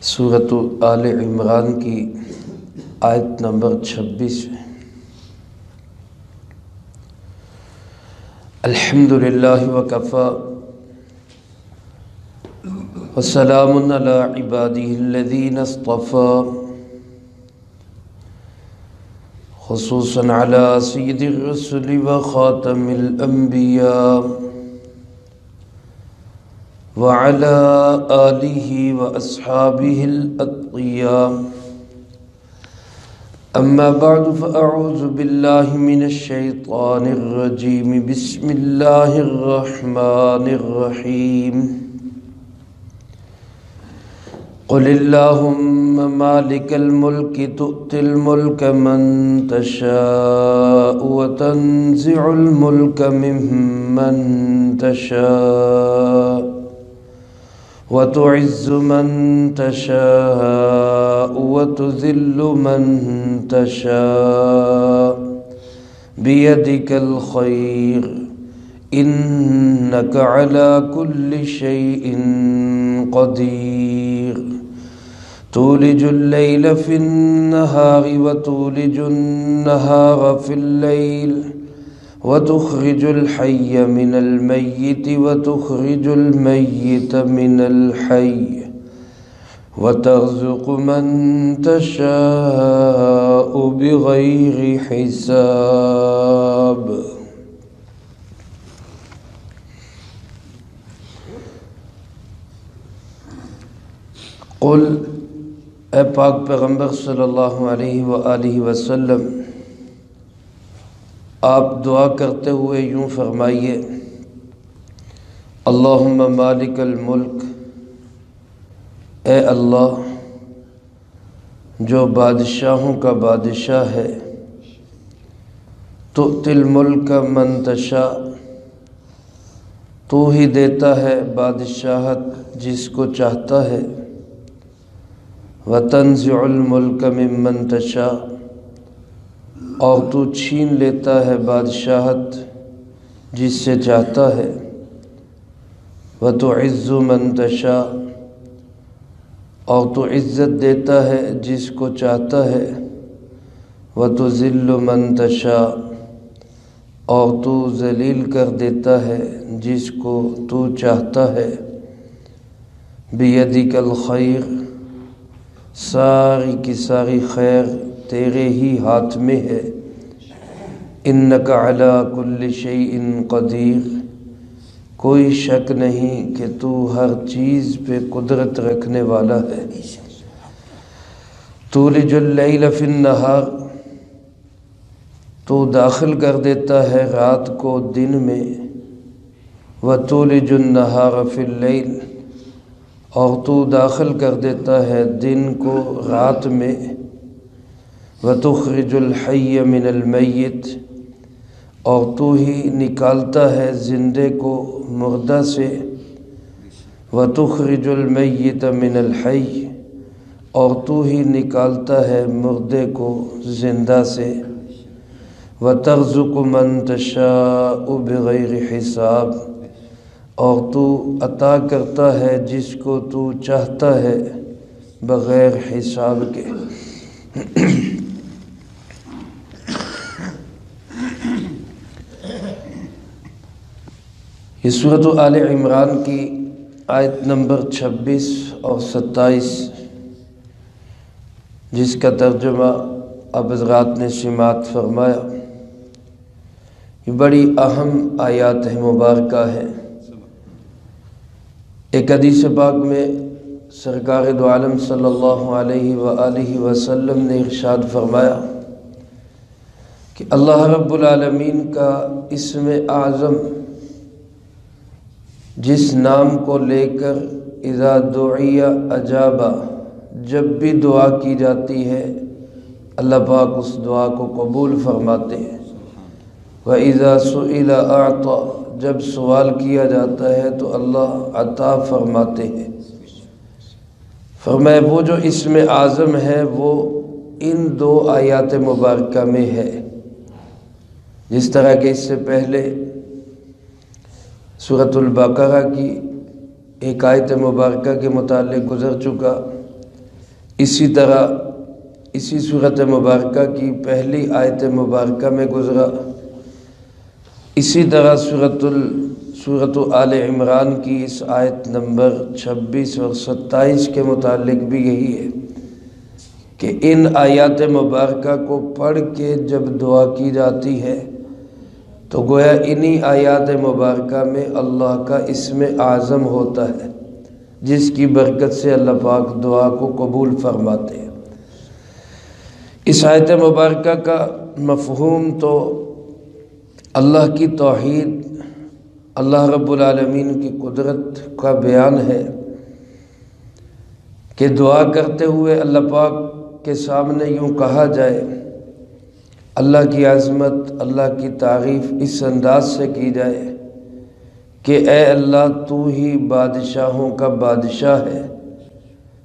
سورۃ آل عمران کی آیت نمبر 26 الحمدللہ وکفی وسلام علی عبادہ الذین اصطفی خصوصا علی سید الرسل وخاتم الانبیاء وعلى آلہ واصحابہ الاتقیاء اما بعد فاعوذ باللہ من الشیطان الرجیم بسم اللہ الرحمن الرحیم قل اللہم مالک الملک تؤتی الملک من تشاء وتنزع الملک ممن تشاء وتعز من تشاء وتذل من تشاء بيدك الخير إنك على كل شيء قدير تولج الليل في النهار وتولج النهار في الليل وتخرج الحي من الميت وتخرج الميت من الحي وترزق من تشاء بغير حساب قل اے پاک پیغمبر صلی اللہ علیہ وآلہ وسلم آپ دعا کرتے ہوئے یوں فرمائیے اللہم مالک الملک، اے اللہ جو بادشاہوں کا بادشاہ ہے، تؤتی الملک من تشاء، تو ہی دیتا ہے بادشاہت جس کو چاہتا ہے، وتنزع الملک ممن تشاء، اور تو چھین لیتا ہے بادشاہت جس سے چاہتا ہے، وتعز من تشاء، اور تو عزت دیتا ہے جس کو چاہتا ہے، وتذل من تشاء، اور تو ذلیل کر دیتا ہے جس کو تو چاہتا ہے، بیدک الخیر، ساری کی ساری خیر تیرے ہی ہاتھ میں ہے، انک علی کل شیء قدیر، کوئی شک نہیں کہ تو ہر چیز پہ قدرت رکھنے والا ہے، تولج اللیل فی النہار، تو داخل کر دیتا ہے رات کو دن میں، وتولج النہار فی اللیل، اور تو داخل کر دیتا ہے دن کو رات میں، وتخرج الحی من المیت، اور تو ہی نکالتا ہے زندے کو مردہ سے، وتخرج المیت من الحی، اور تو ہی نکالتا ہے مردے کو زندہ سے، وترزق من تشاء بغیر حساب، اور تو عطا کرتا ہے جس کو تو چاہتا ہے بغیر حساب کے۔ یہ سورۃ آل عمران کی آیت نمبر 26 اور 27 جس کا ترجمہ اب حضرات نے سماعت فرمایا، یہ بڑی اہم آیات مبارکہ ہے۔ ایک حدیث پاک میں سرکار دو عالم صلی اللہ علیہ وآلہ وسلم نے ارشاد فرمایا کہ اللہ رب العالمین کا اسم اعظم جس نام کو لے کر اذا دعی اجابا، جب بھی دعا کی جاتی ہے اللہ پاک اس دعا کو قبول فرماتے ہیں، وَإِذَا سُئِلَ أَعْطَى، جب سوال کیا جاتا ہے تو اللہ عطا فرماتے ہیں۔ فرمایا وہ جو اسم اعظم ہے وہ ان دو آیات مبارکہ میں ہے، جس طرح کہ اس سے پہلے سورۃ البقرہ کی ایک آیت مبارکہ کے متعلق گزر چکا اسی طرح اسی سورۃ مبارکہ کی پہلی آیت مبارکہ میں گزرا، اسی طرح سورۃ آل عمران کی اس آیت نمبر 26 اور 27 کے متعلق بھی یہی ہے کہ ان آیات مبارکہ کو پڑھ کے جب دعا کی جاتی ہے تو گویا انہی آیات مبارکہ میں اللہ کا اسم اعظم ہوتا ہے، جس کی برکت سے اللہ پاک دعا کو قبول فرماتے ہیں۔ اس آیت مبارکہ کا مفہوم تو اللہ کی توحید، اللہ رب العالمین کی قدرت کا بیان ہے کہ دعا کرتے ہوئے اللہ پاک کے سامنے یوں کہا جائے، اللہ کی عظمت، اللہ کی تعریف اس انداز سے کی جائے کہ اے اللہ تو ہی بادشاہوں کا بادشاہ ہے،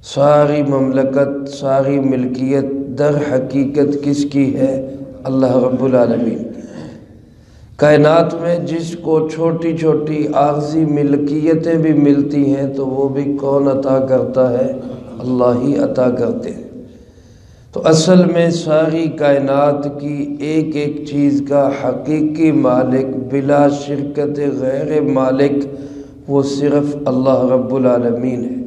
ساری مملکت، ساری ملکیت در حقیقت کس کی ہے؟ اللہ رب العالمین کی۔ کائنات میں جس کو چھوٹی چھوٹی عارضی ملکیتیں بھی ملتی ہیں تو وہ بھی کون عطا کرتا ہے؟ اللہ ہی عطا کرتے ہیں۔ تو اصل میں ساری کائنات کی ایک ایک چیز کا حقیقی مالک بلا شرکت غیر مالک وہ صرف اللہ رب العالمین ہے۔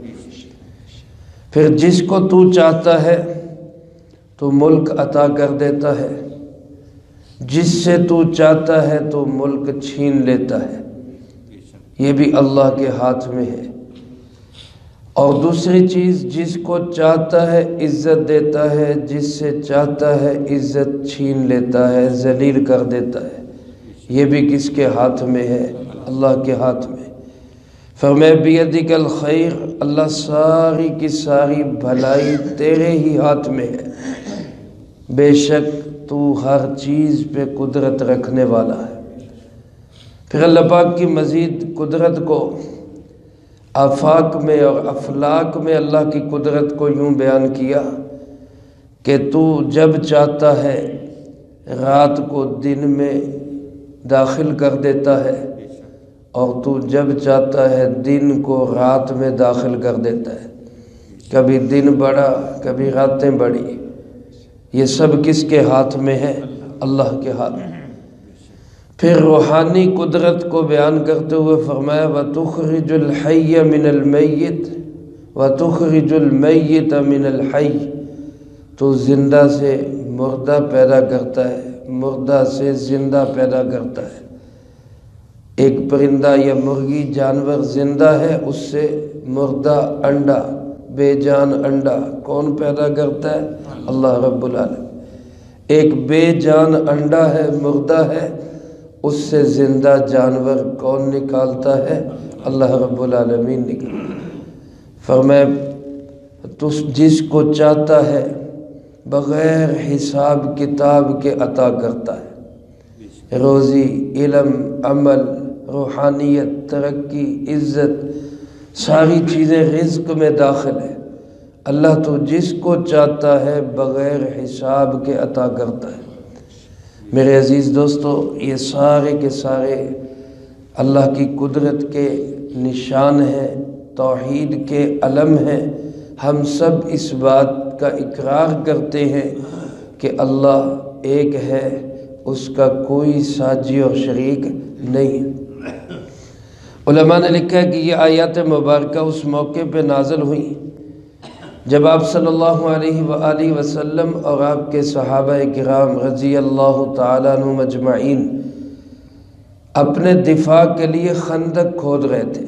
پھر جس کو تو چاہتا ہے تو ملک عطا کر دیتا ہے، جس سے تو چاہتا ہے تو ملک چھین لیتا ہے، یہ بھی اللہ کے ہاتھ میں ہے۔ اور دوسری چیز، جس کو چاہتا ہے عزت دیتا ہے، جس سے چاہتا ہے عزت چھین لیتا ہے، ذلیل کر دیتا ہے، یہ بھی کس کے ہاتھ میں ہے؟ اللہ کے ہاتھ میں۔ فرمایا بیدک الخیر، اللہ ساری کی ساری بھلائی تیرے ہی ہاتھ میں ہے، بے شک تو ہر چیز پہ قدرت رکھنے والا ہے۔ پھر اللہ پاک کی مزید قدرت کو آفاق میں اور افلاک میں اللہ کی قدرت کو یوں بیان کیا کہ تو جب چاہتا ہے رات کو دن میں داخل کر دیتا ہے، اور تو جب چاہتا ہے دن کو رات میں داخل کر دیتا ہے۔ کبھی دن بڑھا، کبھی راتیں بڑھی، یہ سب کس کے ہاتھ میں ہے؟ اللہ کے ہاتھ میں۔ پھر روحانی قدرت کو بیان کرتے ہوئے فرمایا وَتُخْرِجُ الْحَيَّ مِنَ الْمَيِّتِ وَتُخْرِجُ الْمَيِّتَ مِنَ الْحَيِّ، تو زندہ سے مردہ پیدا کرتا ہے، مردہ سے زندہ پیدا کرتا ہے۔ ایک پرندہ یا مرغی جانور زندہ ہے، اس سے مردہ انڈا، بے جان انڈا کون پیدا کرتا ہے؟ اللہ رب العالمین۔ ایک بے جان انڈا ہے، مردہ ہے، اس سے زندہ جانور کون نکالتا ہے؟ اللہ رب العالمین نکالتا ہے۔ فرمایا تو جس کو چاہتا ہے بغیر حساب کتاب کے عطا کرتا ہے، روزی، علم، عمل، روحانیت، ترقی، عزت، ساری چیزیں رزق میں داخل ہے۔ اللہ تو جس کو چاہتا ہے بغیر حساب کے عطا کرتا ہے۔ میرے عزیز دوستو، یہ سارے کے سارے اللہ کی قدرت کے نشان ہیں، توحید کے علم ہیں۔ ہم سب اس بات کا اقرار کرتے ہیں کہ اللہ ایک ہے، اس کا کوئی ساجی اور شریک نہیں۔ علماء نے لکھا ہے کہ یہ آیات مبارکہ اس موقع پہ نازل ہوئیں جب آپ صلی اللہ علیہ وآلہ وسلم اور آپ کے صحابہ کرام رضی اللہ تعالیٰ عنہم اجمعین اپنے دفاع کے لیے خندق کھود رہے تھے۔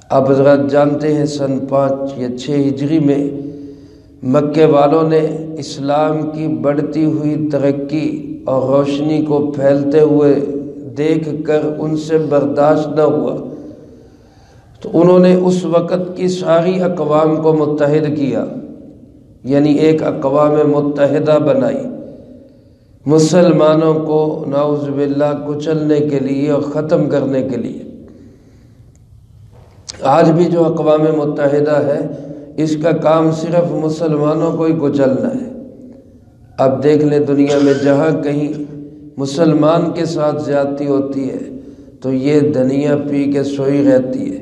آپ حضرات جانتے ہیں سن 5 یا 6 ہجری میں مکے والوں نے اسلام کی بڑھتی ہوئی ترقی اور روشنی کو پھیلتے ہوئے دیکھ کر ان سے برداشت نہ ہوا، تو انہوں نے اس وقت کی ساری اقوام کو متحد کیا، یعنی ایک اقوام متحدہ بنائی، مسلمانوں کو نعوذ باللہ کچلنے کے لیے اور ختم کرنے کے لیے۔ آج بھی جو اقوام متحدہ ہے، اس کا کام صرف مسلمانوں کو ہی کچلنا ہے۔ اب دیکھ لیں دنیا میں جہاں کہیں مسلمان کے ساتھ زیادتی ہوتی ہے تو یہ دنیا پی کے سوئی رہتی ہے،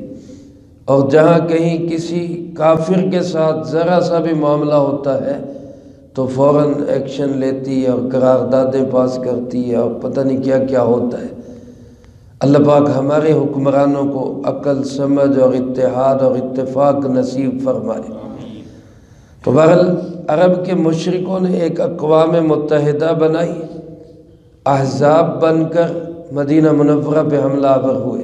اور جہاں کہیں کسی کافر کے ساتھ ذرا سا بھی معاملہ ہوتا ہے تو فوراً ایکشن لیتی ہے اور قراردادیں پاس کرتی ہے اور پتہ نہیں کیا کیا ہوتا ہے۔ اللہ پاک ہمارے حکمرانوں کو عقل، سمجھ اور اتحاد اور اتفاق نصیب فرمائے۔ تو بہرحال عرب کے مشرکوں نے ایک اقوام متحدہ بنائی، احزاب بن کر مدینہ منورہ پہ حملہ آور ہوئے۔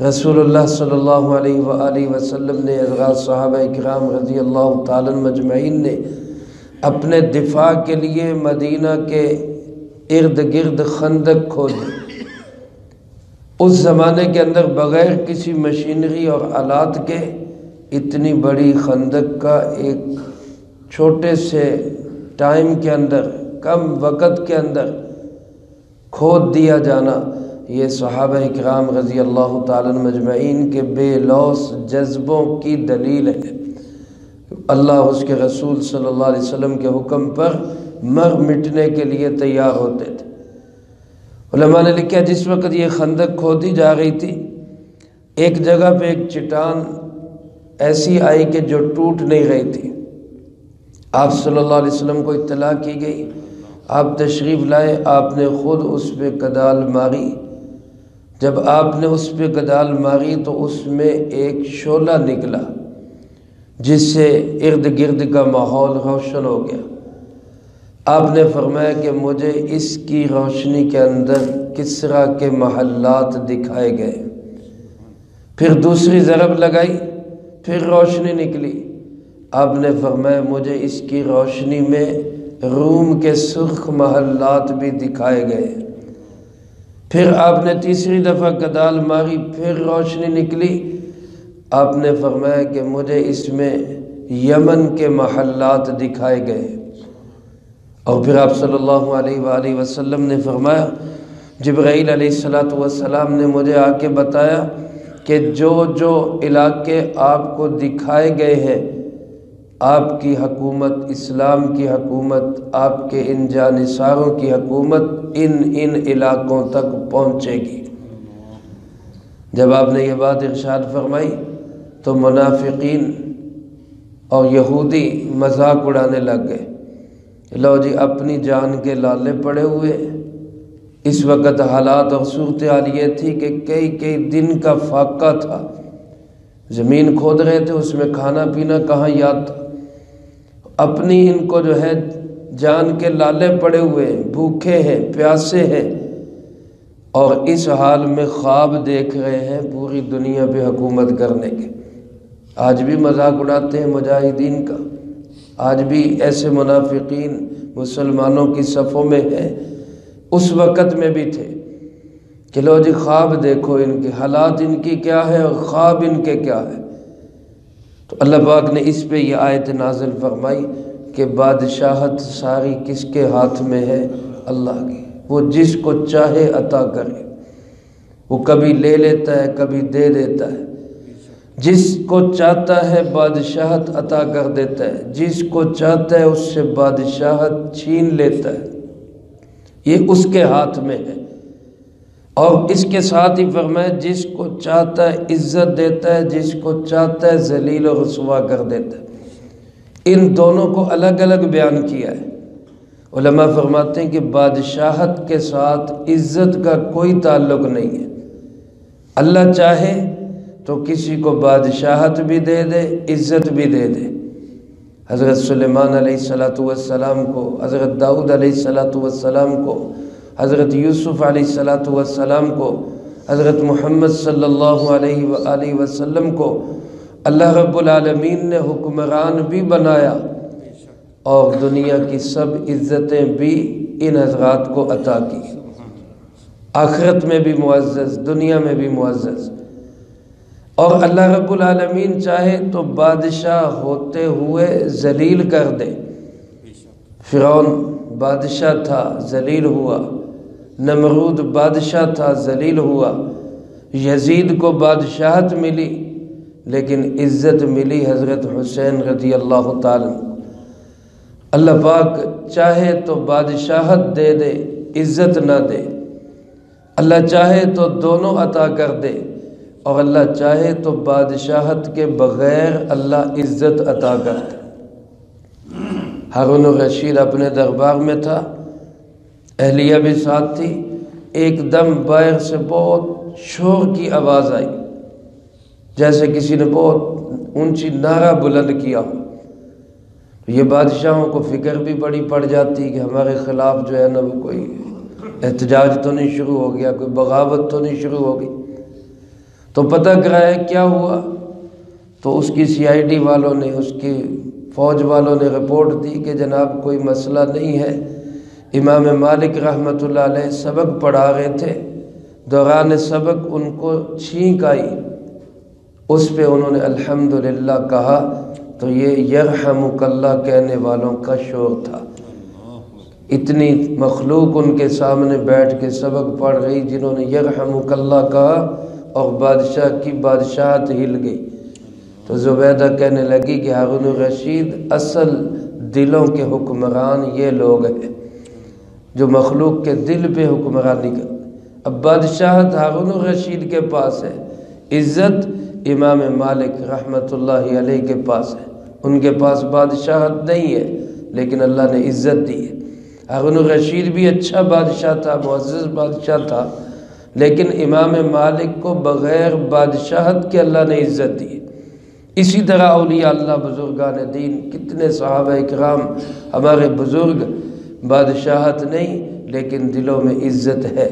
رسول اللہ صلی اللہ علیہ وآلہ وسلم نے، حضرات صحابہ کرام رضی اللہ تعالیٰ مجمعین نے اپنے دفاع کے لیے مدینہ کے ارد گرد خندق کھودے۔ اس زمانے کے اندر بغیر کسی مشینری اور آلات کے اتنی بڑی خندق کا ایک چھوٹے سے ٹائم کے اندر، کم وقت کے اندر کھود دیا جانا، یہ صحابہ کرام رضی اللہ تعالیٰ مجمعین کے بے لوث جذبوں کی دلیل ہے۔ اللہ اس کے رسول صلی اللہ علیہ وسلم کے حکم پر مر مٹنے کے لیے تیار ہوتے تھے۔ علماء نے لکھا جس وقت یہ خندق کھودی جا رہی تھی، ایک جگہ پہ ایک چٹان ایسی آئی کہ جو ٹوٹ نہیں رہی تھی۔ آپ صلی اللہ علیہ وسلم کو اطلاع کی گئی، آپ تشریف لائے، آپ نے خود اس پہ کدال ماری۔ جب آپ نے اس پہ کدال ماری تو اس میں ایک شعلہ نکلا جس سے ارد گرد کا ماحول روشن ہو گیا۔ آپ نے فرمایا کہ مجھے اس کی روشنی کے اندر کسرا کے محلات دکھائے گئے۔ پھر دوسری ضرب لگائی، پھر روشنی نکلی۔ آپ نے فرمایا مجھے اس کی روشنی میں روم کے سرخ محلات بھی دکھائے گئے۔ پھر آپ نے تیسری دفعہ کدال ماری، پھر روشنی نکلی۔ آپ نے فرمایا کہ مجھے اس میں یمن کے محلات دکھائے گئے۔ اور پھر آپ صلی اللہ علیہ وآلہ وسلم نے فرمایا جبرائیل علیہ السلام نے مجھے آ کے بتایا کہ جو جو علاقے آپ کو دکھائے گئے ہیں، آپ کی حکومت، اسلام کی حکومت، آپ کے ان جانثاروں کی حکومت ان علاقوں تک پہنچے گی۔ جب آپ نے یہ بات ارشاد فرمائی تو منافقین اور یہودی مذاق اڑانے لگ گئے، لو جی اپنی جان کے لالے پڑے ہوئے۔ اس وقت حالات اور صورتحال یہ تھی کہ کئی دن کا فاقہ تھا، زمین کھود رہے تھے، اس میں کھانا پینا کہاں یاد تھا۔ اپنی ان کو جو ہے جان کے لالے پڑے ہوئے ہیں، بھوکے ہیں، پیاسے ہیں، اور اس حال میں خواب دیکھ رہے ہیں پوری دنیا پہ حکومت کرنے کے۔ آج بھی مذاق اڑاتے ہیں مجاہدین کا، آج بھی ایسے منافقین مسلمانوں کی صفوں میں ہیں، اس وقت میں بھی تھے کہ لو جی خواب دیکھو، ان کے حالات ان کی کیا ہے اور خواب ان کے کیا ہے۔ تو اللہ پاک نے اس پہ یہ آیت نازل فرمائی کہ بادشاہت ساری کس کے ہاتھ میں ہے؟ اللہ کی۔ وہ جس کو چاہے عطا کرے، وہ کبھی لے لیتا ہے، کبھی دے دیتا ہے۔ جس کو چاہتا ہے بادشاہت عطا کر دیتا ہے، جس کو چاہتا ہے اس سے بادشاہت چھین لیتا ہے، یہ اس کے ہاتھ میں ہے۔ اور اس کے ساتھ ہی فرمایا جس کو چاہتا ہے عزت دیتا ہے، جس کو چاہتا ہے ذلیل و رسوا کر دیتا ہے۔ ان دونوں کو الگ الگ بیان کیا ہے۔ علماء فرماتے ہیں کہ بادشاہت کے ساتھ عزت کا کوئی تعلق نہیں ہے۔ اللہ چاہے تو کسی کو بادشاہت بھی دے دے، عزت بھی دے دے۔ حضرت سلیمان علیہ السلام کو، حضرت داؤد علیہ السلام کو، حضرت یوسف علیہ السلام کو، حضرت محمد صلی اللہ علیہ وآلہ وسلم کو اللہ رب العالمین نے حکمران بھی بنایا، اور دنیا کی سب عزتیں بھی ان حضرات کو عطا کی، آخرت میں بھی معزز، دنیا میں بھی معزز۔ اور اللہ رب العالمین چاہے تو بادشاہ ہوتے ہوئے ذلیل کر دے۔ فرعون بادشاہ تھا، ذلیل ہوا۔ نمرود بادشاہ تھا، ذلیل ہوا۔ یزید کو بادشاہت ملی لیکن عزت ملی حضرت حسین رضی اللہ تعالی۔ اللہ پاک چاہے تو بادشاہت دے دے، عزت نہ دے۔ اللہ چاہے تو دونوں عطا کر دے، اور اللہ چاہے تو بادشاہت کے بغیر اللہ عزت عطا کرتا ہے۔ ہارون الرشید اپنے دربار میں تھا، اہلیہ بھی ساتھ تھی، ایک دم باہر سے بہت شور کی آواز آئی، جیسے کسی نے بہت اونچی نعرہ بلند کیا ہو۔ یہ بادشاہوں کو فکر بھی بڑی پڑ جاتی کہ ہمارے خلاف جو ہے نا وہ کوئی احتجاج تو نہیں شروع ہو گیا، کوئی بغاوت تو نہیں شروع ہو گئی۔ تو پتہ کرائے کیا ہوا، تو اس کی CID والوں نے، اس کی فوج والوں نے رپورٹ دی کہ جناب کوئی مسئلہ نہیں ہے۔ امام مالک رحمۃ اللہ علیہ سبق پڑھا رہے تھے، دوران سبق ان کو چھینک آئی، اس پہ انہوں نے الحمدللہ کہا، تو یہ یرحمک اللہ کہنے والوں کا شور تھا۔ اتنی مخلوق ان کے سامنے بیٹھ کے سبق پڑھ رہی جنہوں نے یرحمک اللہ کہا، اور بادشاہ کی بادشاہت ہل گئی۔ تو زبیدہ کہنے لگی کہ ہارون الرشید اصل دلوں کے حکمران یہ لوگ ہیں جو مخلوق کے دل پہ حکمرانی کرتے۔ اب بادشاہت ہارون الرشید کے پاس ہے، عزت امام مالک رحمۃ اللہ علیہ کے پاس ہے۔ ان کے پاس بادشاہت نہیں ہے لیکن اللہ نے عزت دی ہے۔ ہارون الرشید بھی اچھا بادشاہ تھا، معزز بادشاہ تھا، لیکن امام مالک کو بغیر بادشاہت کے اللہ نے عزت دی۔ اسی طرح اولیاء اللہ بزرگان دین، کتنے صحابہ اکرام ہمارے بزرگ، بادشاہت نہیں لیکن دلوں میں عزت ہے۔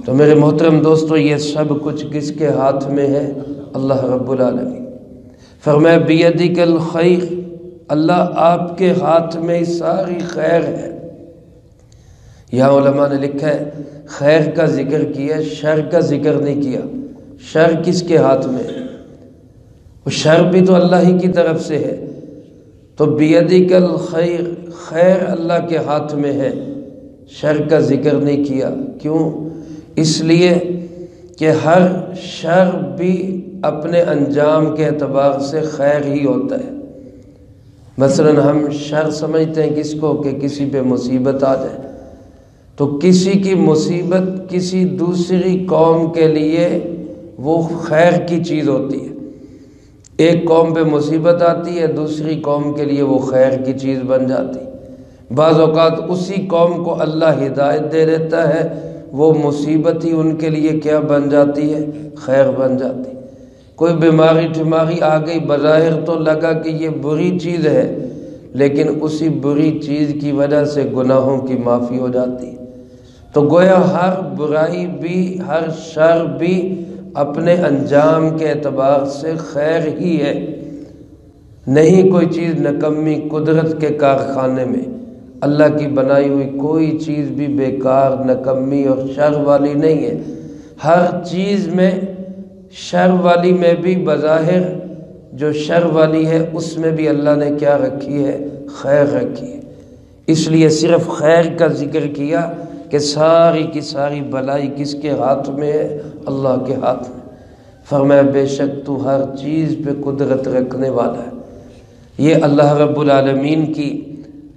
تو میرے محترم دوستو، یہ سب کچھ کس کے ہاتھ میں ہے؟ اللہ رب العالمین۔ فرمایا بیدک الخیر، اللہ آپ کے ہاتھ میں ساری خیر ہے۔ یہاں علماء نے لکھا ہے خیر کا ذکر کیا، شر کا ذکر نہیں کیا۔ شر کس کے ہاتھ میں ہے؟ وہ شر بھی تو اللہ ہی کی طرف سے ہے۔ تو بیدک الخیر، خیر اللہ کے ہاتھ میں ہے، شر کا ذکر نہیں کیا۔ کیوں؟ اس لیے کہ ہر شر بھی اپنے انجام کے اعتبار سے خیر ہی ہوتا ہے۔ مثلا ہم شر سمجھتے ہیں کس کو کہ کسی پہ مصیبت آ جائے، تو کسی کی مصیبت کسی دوسری قوم کے لیے وہ خیر کی چیز ہوتی ہے۔ ایک قوم پہ مصیبت آتی ہے، دوسری قوم کے لیے وہ خیر کی چیز بن جاتی۔ بعض اوقات اسی قوم کو اللہ ہدایت دے دیتا ہے، وہ مصیبت ہی ان کے لیے کیا بن جاتی ہے؟ خیر بن جاتی۔ کوئی بیماری ٹھماری آ گئی، بظاہر تو لگا کہ یہ بری چیز ہے، لیکن اسی بری چیز کی وجہ سے گناہوں کی معافی ہو جاتی۔ تو گویا ہر برائی بھی، ہر شر بھی اپنے انجام کے اعتبار سے خیر ہی ہے۔ نہیں کوئی چیز نکمی قدرت کے کارخانے میں، اللہ کی بنائی ہوئی کوئی چیز بھی بیکار، نکمی اور شر والی نہیں ہے۔ ہر چیز میں، شر والی میں بھی بظاہر جو شر والی ہے اس میں بھی اللہ نے کیا رکھی ہے؟ خیر رکھی ہے۔ اس لیے صرف خیر کا ذکر کیا کہ ساری کی ساری بلائی کس کے ہاتھ میں ہے؟ اللہ کے ہاتھ میں۔ فرمایا بے شک تو ہر چیز پہ قدرت رکھنے والا ہے۔ یہ اللہ رب العالمین کی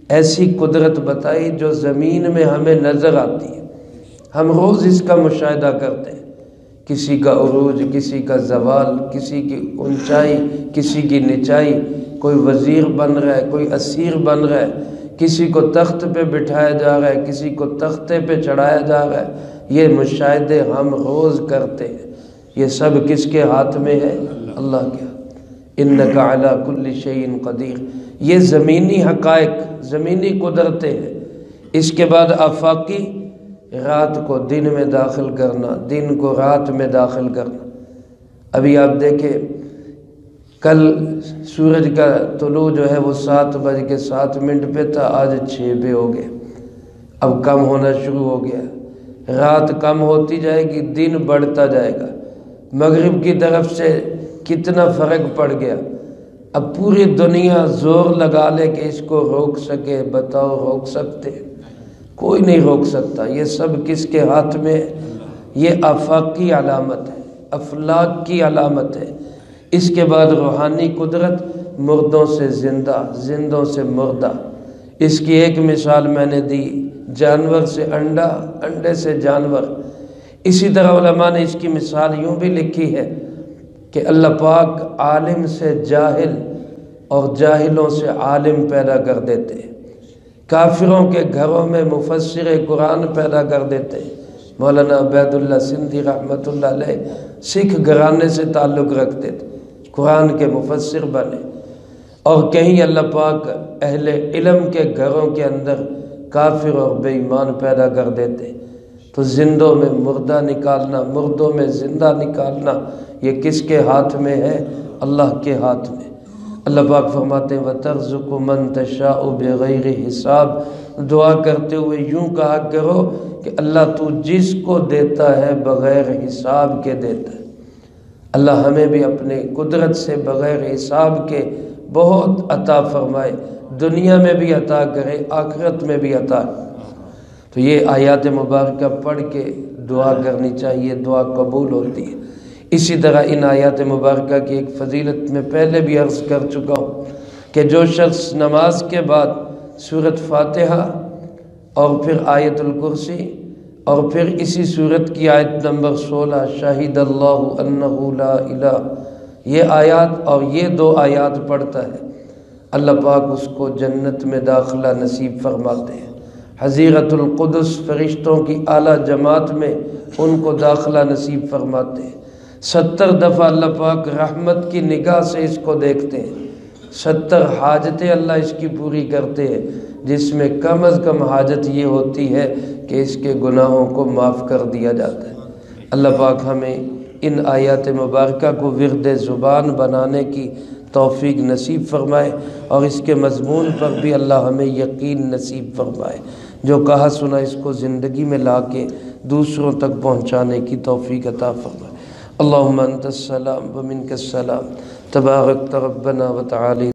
ایسی قدرت بتائی جو زمین میں ہمیں نظر آتی ہے، ہم روز اس کا مشاہدہ کرتے ہیں۔ کسی کا عروج، کسی کا زوال، کسی کی اونچائی، کسی کی نچائی، کوئی وزیر بن رہا ہے، کوئی اسیر بن رہا ہے، کسی کو تخت پہ بٹھایا جا رہا ہے، کسی کو تختے پہ چڑھایا جا رہا ہے۔ یہ مشاہدے ہم روز کرتے ہیں۔ یہ سب کس کے ہاتھ میں ہے؟ اللہ کے ہاتھ۔ انک علی کل شیء قدیر۔ یہ زمینی حقائق، زمینی قدرتیں ہیں۔ اس کے بعد آفاقی، رات کو دن میں داخل کرنا، دن کو رات میں داخل کرنا۔ ابھی آپ دیکھیں کل سورج کا طلوع جو ہے وہ 7:07 پہ تھا، آج 6 پہ ہو گیا، اب کم ہونا شروع ہو گیا۔ رات کم ہوتی جائے گی، دن بڑھتا جائے گا۔ مغرب کی طرف سے کتنا فرق پڑ گیا۔ اب پوری دنیا زور لگا لے کہ اس کو روک سکے، بتاؤ روک سکتے؟ کوئی نہیں روک سکتا۔ یہ سب کس کے ہاتھ میں ہے؟ یہ آفاقی علامت ہے، افلاک کی علامت ہے۔ اس کے بعد روحانی قدرت، مردوں سے زندہ، زندوں سے مردہ۔ اس کی ایک مثال میں نے دی، جانور سے انڈا، انڈے سے جانور۔ اسی طرح علماء نے اس کی مثال یوں بھی لکھی ہے کہ اللہ پاک عالم سے جاہل اور جاہلوں سے عالم پیدا کر دیتے، کافروں کے گھروں میں مفسر قرآن پیدا کر دیتے۔ مولانا عبید اللہ سندھی رحمۃ اللہ علیہ سکھ گھرانے سے تعلق رکھتے تھے، قرآن کے مفسر بنے۔ اور کہیں اللہ پاک اہل علم کے گھروں کے اندر کافر اور بے ایمان پیدا کر دیتے۔ تو زندوں میں مردہ نکالنا، مردوں میں زندہ نکالنا، یہ کس کے ہاتھ میں ہے؟ اللہ کے ہاتھ میں۔ اللہ پاک فرماتے ہیں وَتَرْزُقُ مَن تَشَاءُ بِغَيْرِ حساب، دعا کرتے ہوئے یوں کہا کرو کہ اللہ تو جس کو دیتا ہے بغیر حساب کے دیتا ہے۔ اللہ ہمیں بھی اپنے قدرت سے بغیر حساب کے بہت عطا فرمائے، دنیا میں بھی عطا کرے، آخرت میں بھی عطا کرے۔ تو یہ آیات مبارکہ پڑھ کے دعا کرنی چاہیے، دعا قبول ہوتی ہے۔ اسی طرح ان آیات مبارکہ کی ایک فضیلت میں پہلے بھی عرض کر چکا ہوں کہ جو شخص نماز کے بعد سورۃ فاتحہ اور پھر آیت الکرسی اور پھر اسی سورت کی آیت نمبر 16 شاہد اللہ انہ لا الہ، یہ آیات اور یہ 2 آیات پڑھتا ہے، اللہ پاک اس کو جنت میں داخلہ نصیب فرماتے ہیں۔ حضیرت القدس فرشتوں کی اعلیٰ جماعت میں ان کو داخلہ نصیب فرماتے ہیں۔ 70 دفعہ اللہ پاک رحمت کی نگاہ سے اس کو دیکھتے ہیں، 70 حاجتیں اللہ اس کی پوری کرتے ہیں، جس میں کم از کم حاجت یہ ہوتی ہے کہ اس کے گناہوں کو معاف کر دیا جاتا ہے۔ اللہ پاک ہمیں ان آیات مبارکہ کو ورد زبان بنانے کی توفیق نصیب فرمائے، اور اس کے مضمون پر بھی اللہ ہمیں یقین نصیب فرمائے، جو کہا سنا اس کو زندگی میں لا کے دوسروں تک پہنچانے کی توفیق عطا فرمائے۔ اللہم انت السلام ومنک السلام، تبارکت ربنا وتعالی۔